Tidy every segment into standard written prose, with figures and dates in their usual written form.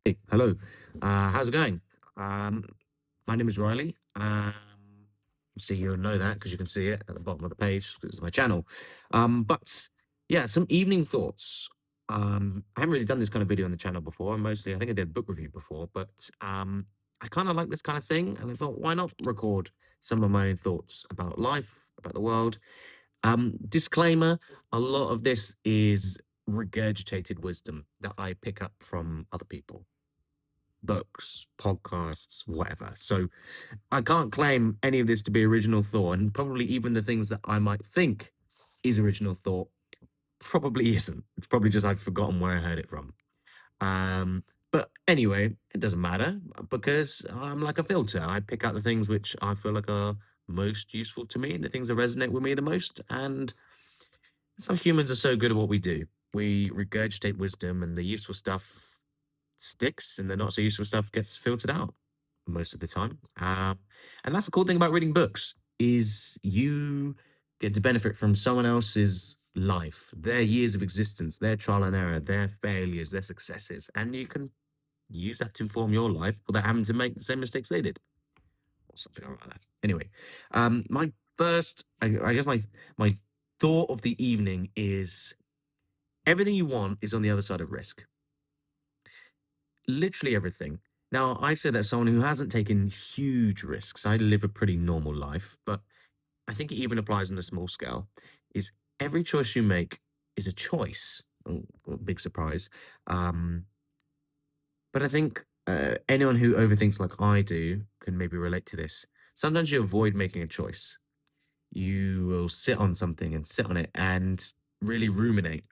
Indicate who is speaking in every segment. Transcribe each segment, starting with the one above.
Speaker 1: Hey, hello. How's it going? Um, my name is Riley. So you'll know that because you can see it at the bottom of the page 'cause it's my channel. But yeah, some evening thoughts. I haven't really done this kind of video on the channel before. Mostly, I think I did a book review before, but I kind of like this kind of thing, and I thought, why not record some of my own thoughts about life, about the world? Disclaimer: a lot of this is regurgitated wisdom that I pick up from other people, books, podcasts, whatever. So I can't claim any of this to be original thought, and probably even the things that I might think is original thought probably isn't. It's probably just I've forgotten where I heard it from. But anyway, it doesn't matter because I'm like a filter. I pick out the things which I feel like are most useful to me, the things that resonate with me the most. And some humans are so good at what we do. We regurgitate wisdom, and the useful stuff sticks, and the not so useful stuff gets filtered out most of the time. And that's the cool thing about reading books is you get to benefit from someone else's life, their years of existence, their trial and error, their failures, their successes, and you can use that to inform your life without having to make the same mistakes they did, or something like that. Anyway, my first, I guess my thought of the evening is everything you want is on the other side of risk. Literally everything. Now, I say that as someone who hasn't taken huge risks. I live a pretty normal life, but I think it even applies on a small scale. Is every choice you make is a choice. Oh, big surprise. Um, but I think anyone who overthinks like I do can maybe relate to this. Sometimes you avoid making a choice. You will sit on something and sit on it and really ruminate.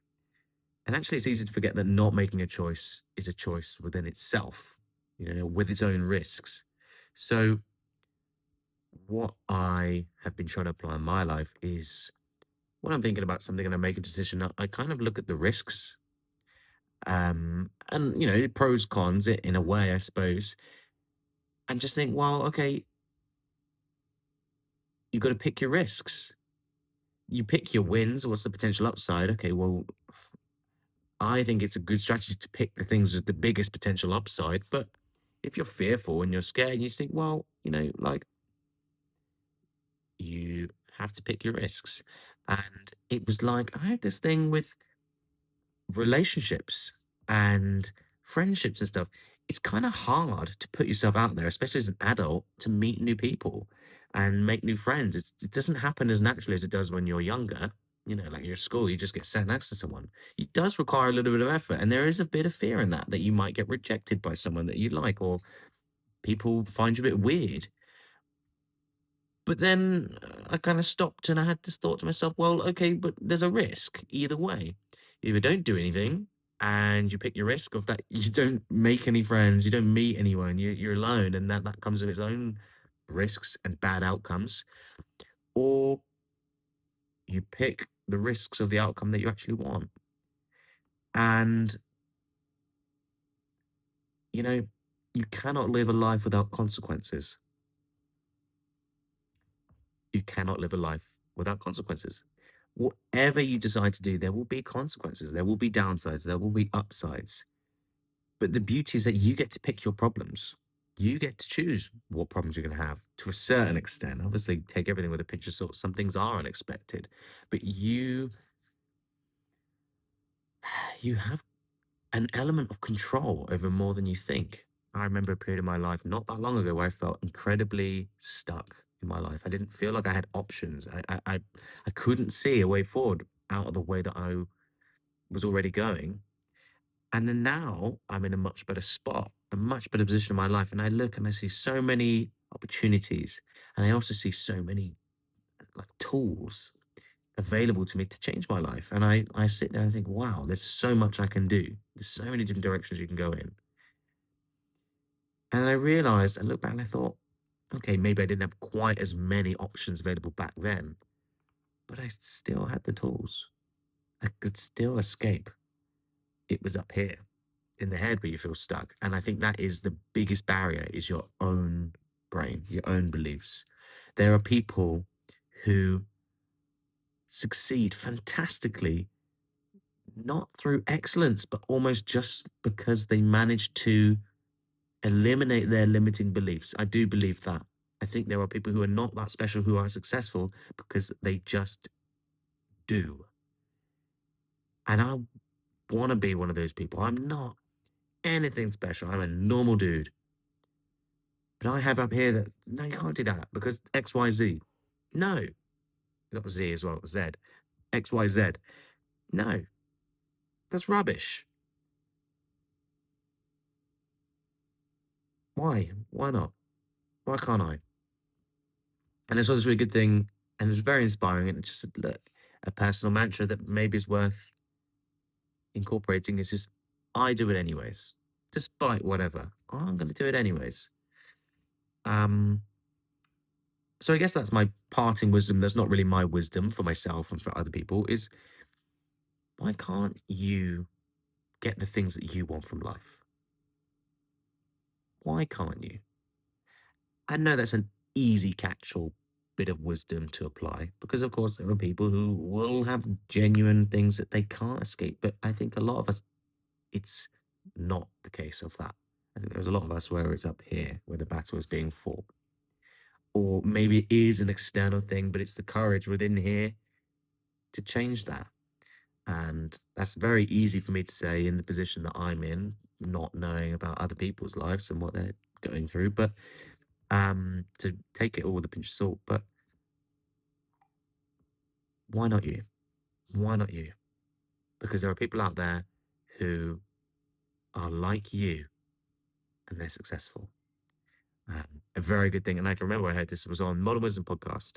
Speaker 1: And actually, it's easy to forget that not making a choice is a choice within itself, with its own risks. So, what I have been trying to apply in my life is when I'm thinking about something and I make a decision, I kind of look at the risks, and the pros, cons, it in a way, I suppose, and just think, well, okay, you've got to pick your risks. You pick your wins. What's the potential upside? Okay, well, I think it's a good strategy to pick the things with the biggest potential upside. But if you're fearful and you're scared, you just think, well, like you have to pick your risks. And it was like I had this thing with relationships and friendships and stuff. It's kind of hard to put yourself out there, especially as an adult, to meet new people and make new friends. It doesn't happen as naturally as it does when you're younger. Like you're at school, you just get sat next to someone. It does require a little bit of effort, and there is a bit of fear in that you might get rejected by someone that you like, or people find you a bit weird. But then I kind of stopped and I had this thought to myself, well, okay, but there's a risk either way. You either don't do anything and you pick your risk of that you don't make any friends, you don't meet anyone, you're alone, and that comes with its own risks and bad outcomes, or you pick the risks of the outcome that you actually want. And, you know, you cannot live a life without consequences. You cannot live a life without consequences. Whatever you decide to do, there will be consequences, there will be downsides, there will be upsides. But the beauty is that you get to pick your problems. You get to choose what problems you're going to have to a certain extent. Obviously, take everything with a pinch of salt. Some things are unexpected, but you have an element of control over more than you think. I remember a period of my life not that long ago where I felt incredibly stuck in my life. I didn't feel like I had options. I couldn't see a way forward out of the way that I was already going. And then now I'm in a much better spot, a much better position in my life. And I look and I see so many opportunities. And I also see so many like tools available to me to change my life. And I sit there and think, wow, there's so much I can do. There's so many different directions you can go in. And I realized, I looked back and I thought, okay, maybe I didn't have quite as many options available back then, but I still had the tools. I could still escape. It was up here in the head where you feel stuck. And I think that is the biggest barrier is your own brain, your own beliefs. There are people who succeed fantastically not through excellence, but almost just because they managed to eliminate their limiting beliefs. I do believe that. I think there are people who are not that special who are successful because they just do. And I want to be one of those people. I'm not anything special. I'm a normal dude. But I have up here that, no, you can't do that because XYZ. No, not Z as well, Z. XYZ. No, that's rubbish. Why? Why not? Why can't I? And it's obviously a good thing, and it's very inspiring. And it's just look, a personal mantra that maybe is worth incorporating is just, I do it anyways, despite whatever. I'm going to do it anyways. Um, so I guess that's my parting wisdom. That's not really my wisdom for myself and for other people. Is why can't you get the things that you want from life? Why can't you? I know that's an easy catch-all bit of wisdom to apply because, of course, there are people who will have genuine things that they can't escape. But I think a lot of us, it's not the case of that. I think there's a lot of us where it's up here where the battle is being fought. Or maybe it is an external thing, but it's the courage within here to change that. And that's very easy for me to say in the position that I'm in, not knowing about other people's lives and what they're going through, but to take it all with a pinch of salt. But why not you? Why not you? Because there are people out there who are like you and they're successful. A very good thing. And I can remember I heard this was on Modern Wisdom podcast.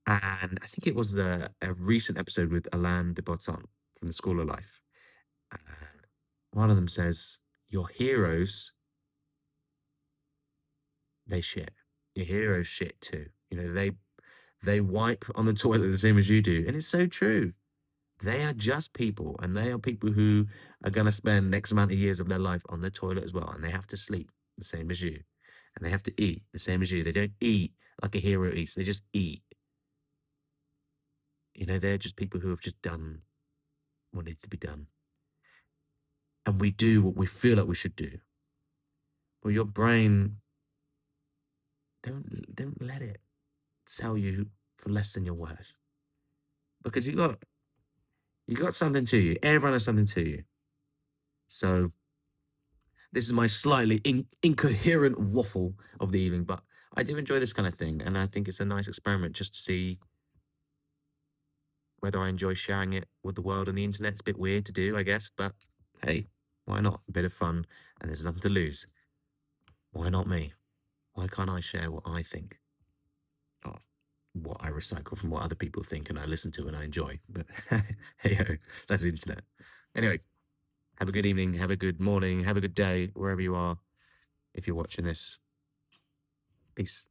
Speaker 1: And I think it was a recent episode with Alain de Botton from the School of Life. And one of them says, your heroes, they shit. Your heroes shit too. You know, they wipe on the toilet the same as you do. And it's so true. They are just people, and they are people who are going to spend X amount of years of their life on the toilet as well. And they have to sleep the same as you. And they have to eat the same as you. They don't eat like a hero eats. They just eat. You know, they're just people who have just done what needs to be done. And we do what we feel like we should do. Well, your brain, don't let it sell you for less than your worth. Because you got something to you. Everyone has something to you. So this is my slightly incoherent waffle of the evening, but I do enjoy this kind of thing, and I think it's a nice experiment just to see whether I enjoy sharing it with the world on the internet. It's a bit weird to do, I guess, but hey, why not? A bit of fun, and there's nothing to lose. Why not me? Why can't I share what I think? Or what I recycle from what other people think and I listen to and I enjoy. But hey ho, that's the internet. Anyway, have a good evening, have a good morning, have a good day, wherever you are, if you're watching this. Peace.